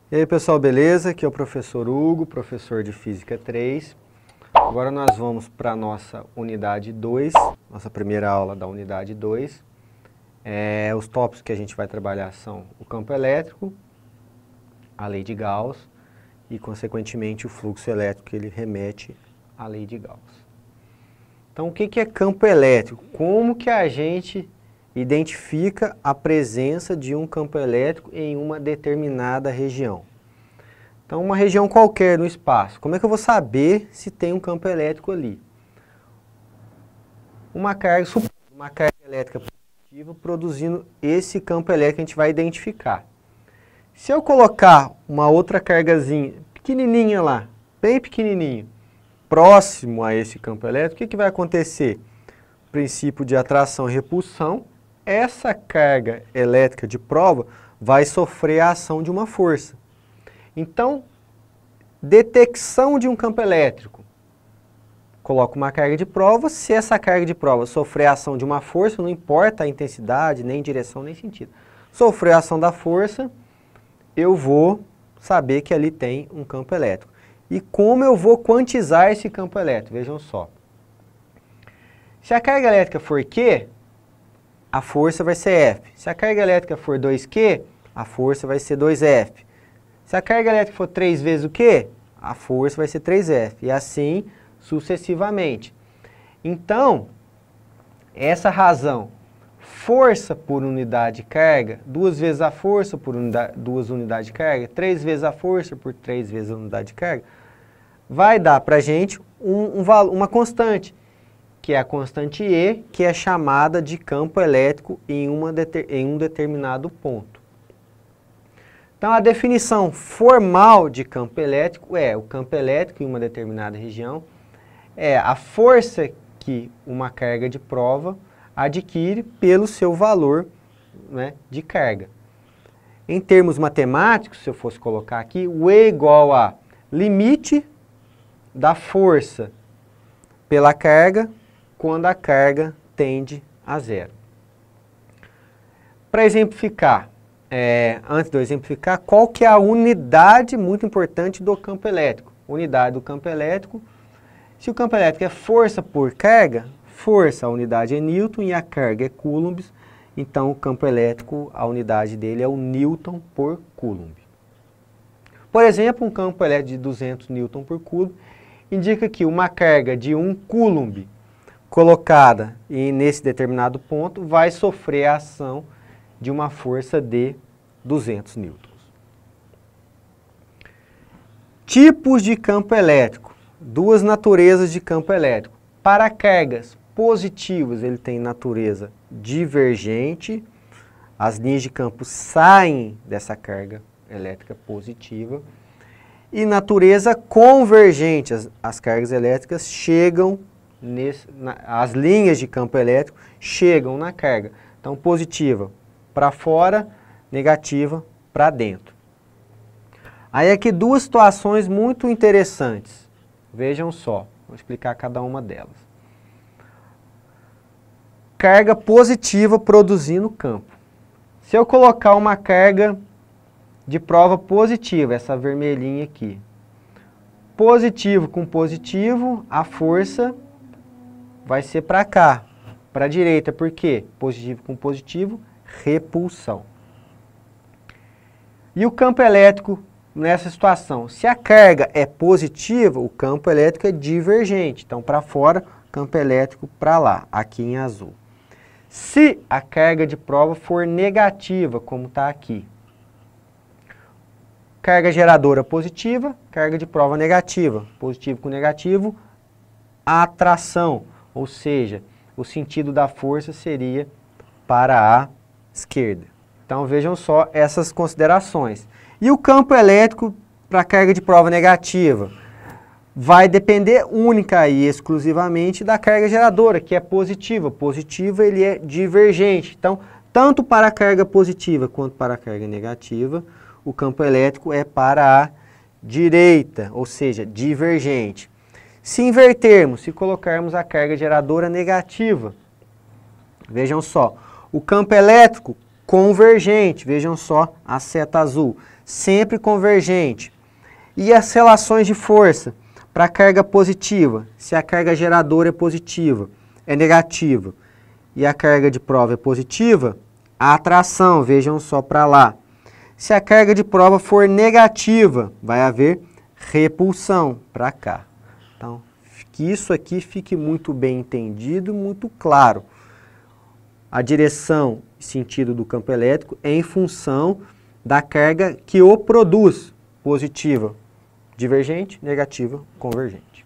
E aí pessoal, beleza? Aqui é o professor Hugo, professor de Física 3. Agora nós vamos para a nossa unidade 2, nossa primeira aula da unidade 2. Os tópicos que a gente vai trabalhar são o campo elétrico, a lei de Gauss e, consequentemente, o fluxo elétrico que ele remete à lei de Gauss. Então, o que é campo elétrico? Como que a gente identifica a presença de um campo elétrico em uma determinada região? Então, uma região qualquer no espaço, como é que eu vou saber se tem um campo elétrico ali? Uma carga elétrica positiva produzindo esse campo elétrico que a gente vai identificar. Se eu colocar uma outra cargazinha pequenininha lá, bem pequenininho, próximo a esse campo elétrico, o que vai acontecer? Princípio de atração e repulsão, essa carga elétrica de prova vai sofrer a ação de uma força. Então, detecção de um campo elétrico. Coloco uma carga de prova, se essa carga de prova sofrer a ação de uma força, não importa a intensidade, nem direção, nem sentido. Sofrer a ação da força, eu vou saber que ali tem um campo elétrico. E como eu vou quantizar esse campo elétrico? Vejam só. Se a carga elétrica for Q, a força vai ser F. Se a carga elétrica for 2Q, a força vai ser 2F. Se a carga elétrica for 3 vezes o Q, a força vai ser 3F. E assim sucessivamente. Então, essa razão, força por unidade de carga, 2 vezes a força por 2 unidades de carga, 3 vezes a força por 3 vezes a unidade de carga, vai dar para a gente uma constante, que é a constante E, que é chamada de campo elétrico em um determinado ponto. Então, a definição formal de campo elétrico é o campo elétrico em uma determinada região, é a força que uma carga de prova adquire pelo seu valor, né, de carga. Em termos matemáticos, se eu fosse colocar aqui, o E igual a limite da força pela carga quando a carga tende a zero. Para exemplificar, antes de eu exemplificar, qual que é a unidade muito importante do campo elétrico? Unidade do campo elétrico, se o campo elétrico é força por carga, força, a unidade é Newton e a carga é coulombs, então o campo elétrico, a unidade dele é o Newton por Coulomb. Por exemplo, um campo elétrico de 200 Newton por Coulomb indica que uma carga de 1 Coulomb colocada nesse determinado ponto vai sofrer a ação de uma força de 200 newtons. Tipos de campo elétrico. Duas naturezas de campo elétrico. Para cargas positivas, ele tem natureza divergente. As linhas de campo saem dessa carga elétrica positiva. E natureza convergente. As cargas elétricas chegam as linhas de campo elétrico chegam na carga. Então, positiva para fora, negativa para dentro. Aí aqui duas situações muito interessantes. Vejam só, vou explicar cada uma delas. Carga positiva produzindo campo. Se eu colocar uma carga de prova positiva, essa vermelhinha aqui, positivo com positivo, a força vai ser para cá, para a direita. Por quê? Positivo com positivo, repulsão. E o campo elétrico nessa situação? Se a carga é positiva, o campo elétrico é divergente. Então, para fora, campo elétrico para lá, aqui em azul. Se a carga de prova for negativa, como está aqui, carga geradora positiva, carga de prova negativa. Positivo com negativo, atração. Ou seja, o sentido da força seria para a esquerda. Então vejam só essas considerações. E o campo elétrico para carga de prova negativa? Vai depender única e exclusivamente da carga geradora, que é positiva. Positiva ele é divergente. Então, tanto para a carga positiva quanto para a carga negativa, o campo elétrico é para a direita, ou seja, divergente. Se invertermos, se colocarmos a carga geradora negativa, vejam só, o campo elétrico convergente, vejam só a seta azul. sempre convergente. E as relações de força para a carga positiva, se a carga geradora é positiva, é negativa, e a carga de prova é positiva, a atração, vejam só para lá. Se a carga de prova for negativa, vai haver repulsão para cá. Então, que isso aqui fique muito bem entendido, muito claro. A direção e sentido do campo elétrico é em função da carga que o produz, positiva, divergente, negativa, convergente.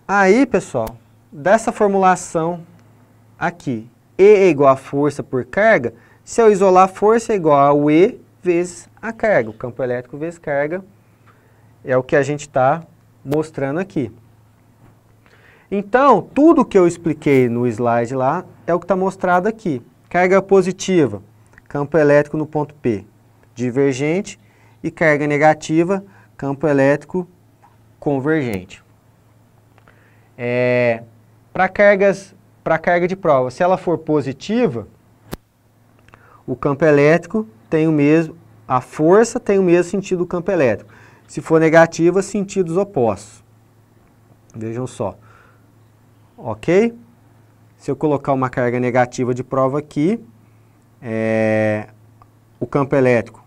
Aí, pessoal, dessa formulação aqui, E é igual a força por carga, se eu isolar a força é igual ao E vezes a carga. O campo elétrico vezes carga é o que a gente está mostrando aqui. Então, tudo que eu expliquei no slide lá é o que está mostrado aqui. Carga positiva, campo elétrico no ponto P, divergente, e carga negativa, campo elétrico convergente. Para carga de prova, se ela for positiva, o campo elétrico tem o mesmo, a força tem o mesmo sentido do campo elétrico. Se for negativa, sentidos opostos. Vejam só. Ok? Se eu colocar uma carga negativa de prova aqui, o campo elétrico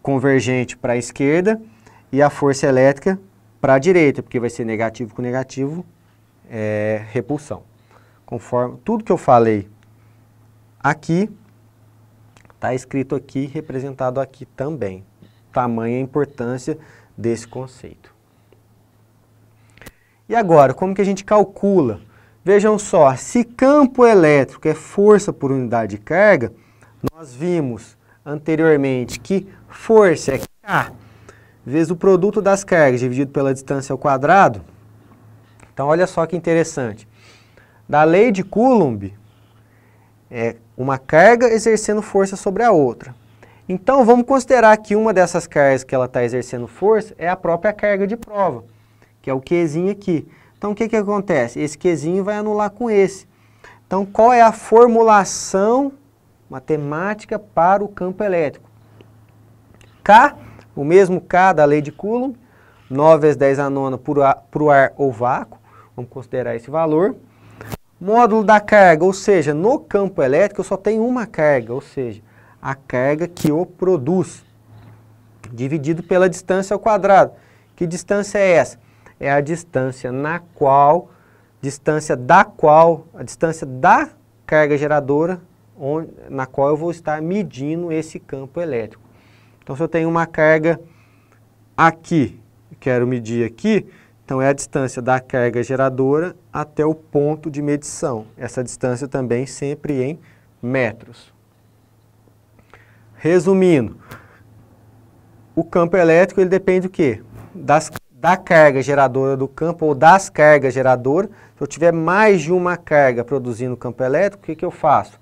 convergente para a esquerda e a força elétrica para a direita, porque vai ser negativo com negativo, repulsão. Conforme tudo que eu falei aqui, está escrito aqui, representado aqui também. Tamanha a importância desse conceito. E agora, como que a gente calcula? Vejam só, se campo elétrico é força por unidade de carga, nós vimos anteriormente que força é K vezes o produto das cargas dividido pela distância ao quadrado. Então, olha só que interessante. Da lei de Coulomb, é uma carga exercendo força sobre a outra. Então, vamos considerar que uma dessas cargas que ela está exercendo força é a própria carga de prova, que é o Qzinho aqui. Então, o que acontece? Esse Qzinho vai anular com esse. Então, qual é a formulação matemática para o campo elétrico? K, o mesmo K da lei de Coulomb, 9 vezes 10 a nona para o ar ou vácuo, vamos considerar esse valor. Módulo da carga, ou seja, no campo elétrico eu só tenho uma carga, ou seja, a carga que o produz, dividido pela distância ao quadrado. Que distância é essa? É a distância a distância da carga geradora, na qual eu vou estar medindo esse campo elétrico. Então, se eu tenho uma carga aqui, quero medir aqui, então é a distância da carga geradora até o ponto de medição. Essa distância também sempre em metros. Resumindo, o campo elétrico ele depende do quê? Da carga geradora do campo ou das cargas geradoras. Se eu tiver mais de uma carga produzindo campo elétrico, o que eu faço?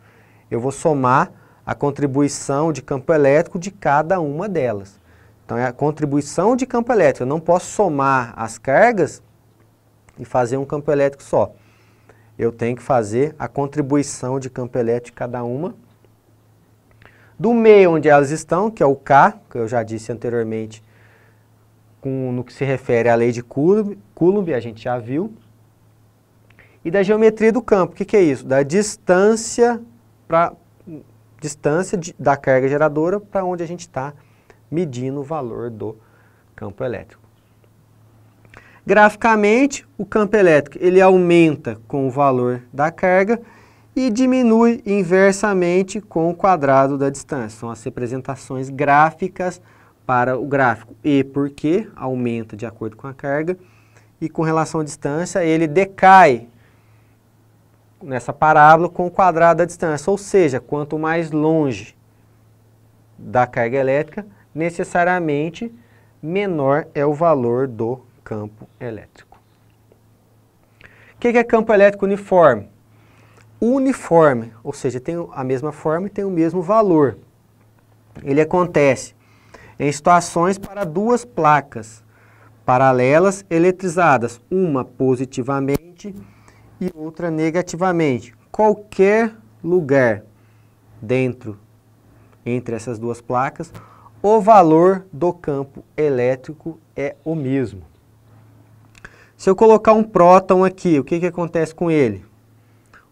Eu vou somar a contribuição de campo elétrico de cada uma delas. Então, é a contribuição de campo elétrico. Eu não posso somar as cargas e fazer um campo elétrico só. Eu tenho que fazer a contribuição de campo elétrico de cada uma. Do meio onde elas estão, que é o K, que eu já disse anteriormente, no que se refere à lei de Coulomb, a gente já viu. E da geometria do campo, o que é isso? Da distância da carga geradora para onde a gente está medindo o valor do campo elétrico. Graficamente, o campo elétrico ele aumenta com o valor da carga e diminui inversamente com o quadrado da distância. São as representações gráficas para o gráfico E por Q, aumenta de acordo com a carga, e com relação à distância, ele decai nessa parábola com o quadrado da distância, ou seja, quanto mais longe da carga elétrica, necessariamente menor é o valor do campo elétrico. O que é campo elétrico uniforme? Uniforme, ou seja, tem a mesma forma e tem o mesmo valor. Ele acontece em situações para duas placas paralelas eletrizadas, uma positivamente e outra negativamente. qualquer lugar entre essas duas placas, o valor do campo elétrico é o mesmo. Se eu colocar um próton aqui, o que acontece com ele?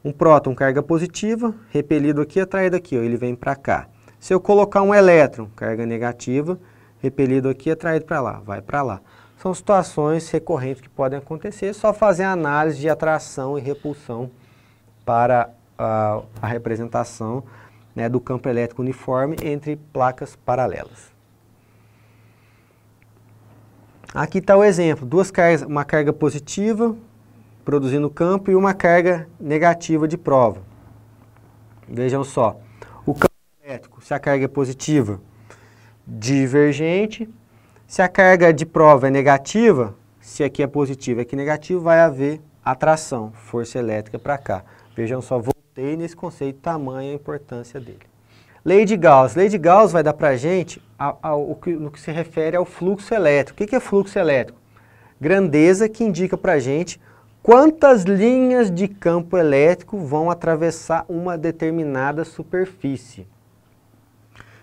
Um próton, carga positiva, repelido aqui, atraído aqui, ó, ele vem para cá. Se eu colocar um elétron, carga negativa, repelido aqui, atraído para lá, vai para lá. São situações recorrentes que podem acontecer, é só fazer a análise de atração e repulsão para a representação, né, do campo elétrico uniforme entre placas paralelas. Aqui está o exemplo, duas cargas, uma carga positiva produzindo campo e uma carga negativa de prova. Vejam só, o campo elétrico, se a carga é positiva, divergente, se a carga de prova é negativa, se aqui é positivo e aqui é negativo, vai haver atração, força elétrica para cá. Vejam só, voltei nesse conceito, tamanho e a importância dele. Lei de Gauss. Lei de Gauss vai dar para a gente no que se refere ao fluxo elétrico. O que é fluxo elétrico? Grandeza que indica para a gente quantas linhas de campo elétrico vão atravessar uma determinada superfície.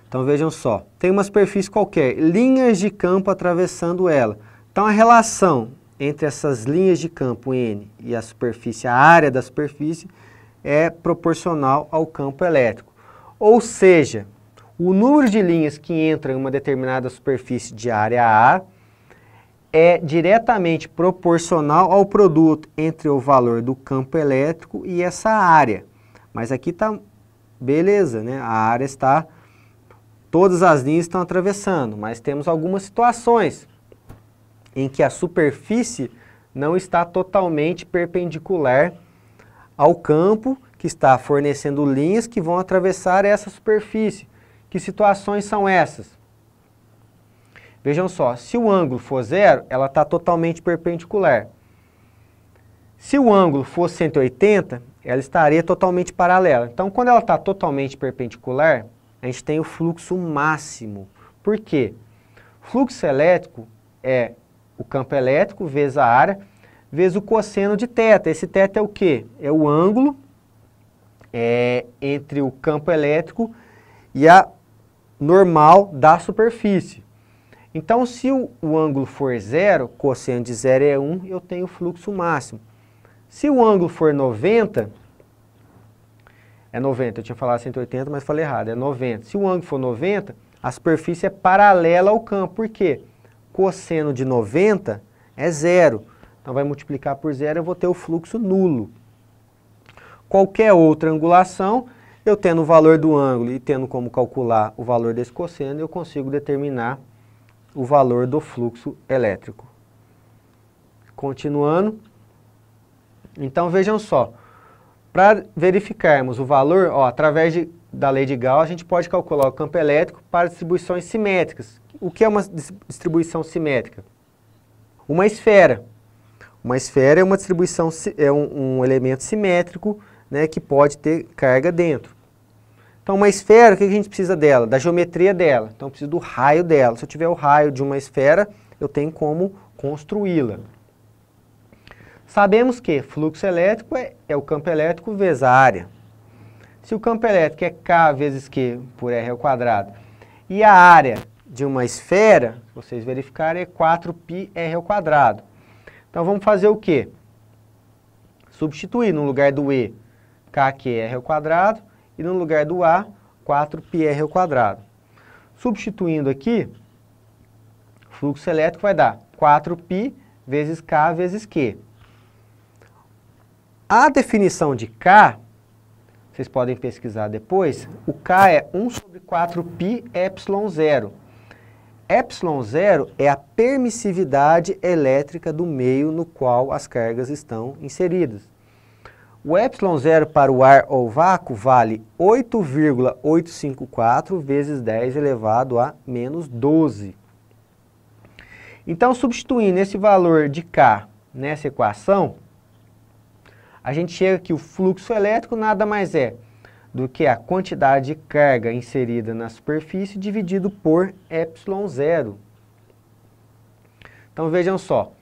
Então vejam só, tem uma superfície qualquer, linhas de campo atravessando ela. Então a relação entre essas linhas de campo N e a superfície, a área da superfície, é proporcional ao campo elétrico. Ou seja, o número de linhas que entram em uma determinada superfície de área A é diretamente proporcional ao produto entre o valor do campo elétrico e essa área. Mas aqui está, beleza, né? A área está, todas as linhas estão atravessando, mas temos algumas situações em que a superfície não está totalmente perpendicular ao campo que está fornecendo linhas que vão atravessar essa superfície. Que situações são essas? Vejam só, se o ângulo for 0, ela está totalmente perpendicular. Se o ângulo for 180, ela estaria totalmente paralela. Então, quando ela está totalmente perpendicular, a gente tem o fluxo máximo. Por quê? Fluxo elétrico é o campo elétrico vezes a área, vezes o cosseno de θ. Esse θ é o quê? É o ângulo entre o campo elétrico e a normal da superfície. Então, se o ângulo for 0, cosseno de 0 é 1, eu tenho o fluxo máximo. Se o ângulo for 90, é 90, eu tinha falado 180, mas falei errado, é 90. Se o ângulo for 90, a superfície é paralela ao campo. Por quê? Cosseno de 90 é 0. Então, vai multiplicar por 0, eu vou ter o fluxo nulo. Qualquer outra angulação, eu tendo o valor do ângulo e tendo como calcular o valor desse cosseno, eu consigo determinar o valor do fluxo elétrico. Continuando. Então, vejam só. Para verificarmos o valor, através da lei de Gauss, a gente pode calcular o campo elétrico para distribuições simétricas. O que é uma distribuição simétrica? Uma esfera. Uma esfera é uma distribuição, é um elemento simétrico, né, que pode ter carga dentro. Então, uma esfera, o que a gente precisa dela? Da geometria dela. Então, eu preciso do raio dela. Se eu tiver o raio de uma esfera, eu tenho como construí-la. Sabemos que fluxo elétrico é o campo elétrico vezes a área. Se o campo elétrico é K vezes Q por R ao quadrado, e a área de uma esfera, se vocês verificarem, é 4πr ao quadrado. Então, vamos fazer o quê? Substituir no lugar do E, KQr ao quadrado, e no lugar do A, 4πr ao quadrado. Substituindo aqui, o fluxo elétrico vai dar 4π vezes K vezes Q. A definição de K, vocês podem pesquisar depois, o K é 1 sobre 4π ε0. ε0 é a permissividade elétrica do meio no qual as cargas estão inseridas. O ε0 para o ar ou vácuo vale 8,854 vezes 10 elevado a menos 12. Então, substituindo esse valor de K nessa equação, a gente chega que o fluxo elétrico nada mais é do que a quantidade de carga inserida na superfície dividido por ε0. Então, vejam só,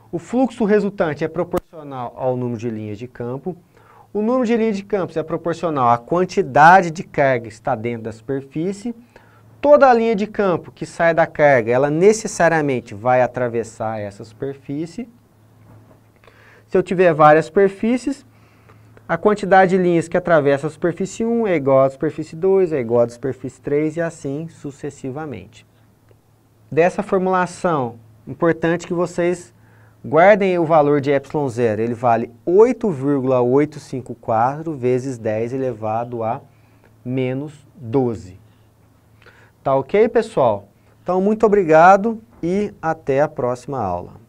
o fluxo resultante é proporcional ao número de linhas de campo, O número de linhas de campos é proporcional à quantidade de carga que está dentro da superfície. Toda a linha de campo que sai da carga, ela necessariamente vai atravessar essa superfície. Se eu tiver várias superfícies, a quantidade de linhas que atravessa a superfície 1 é igual à superfície 2, é igual à superfície 3 e assim sucessivamente. Dessa formulação, importante que vocês guardem o valor de ε0, ele vale 8,854 vezes 10 elevado a menos 12. Tá ok, pessoal? Então, muito obrigado e até a próxima aula.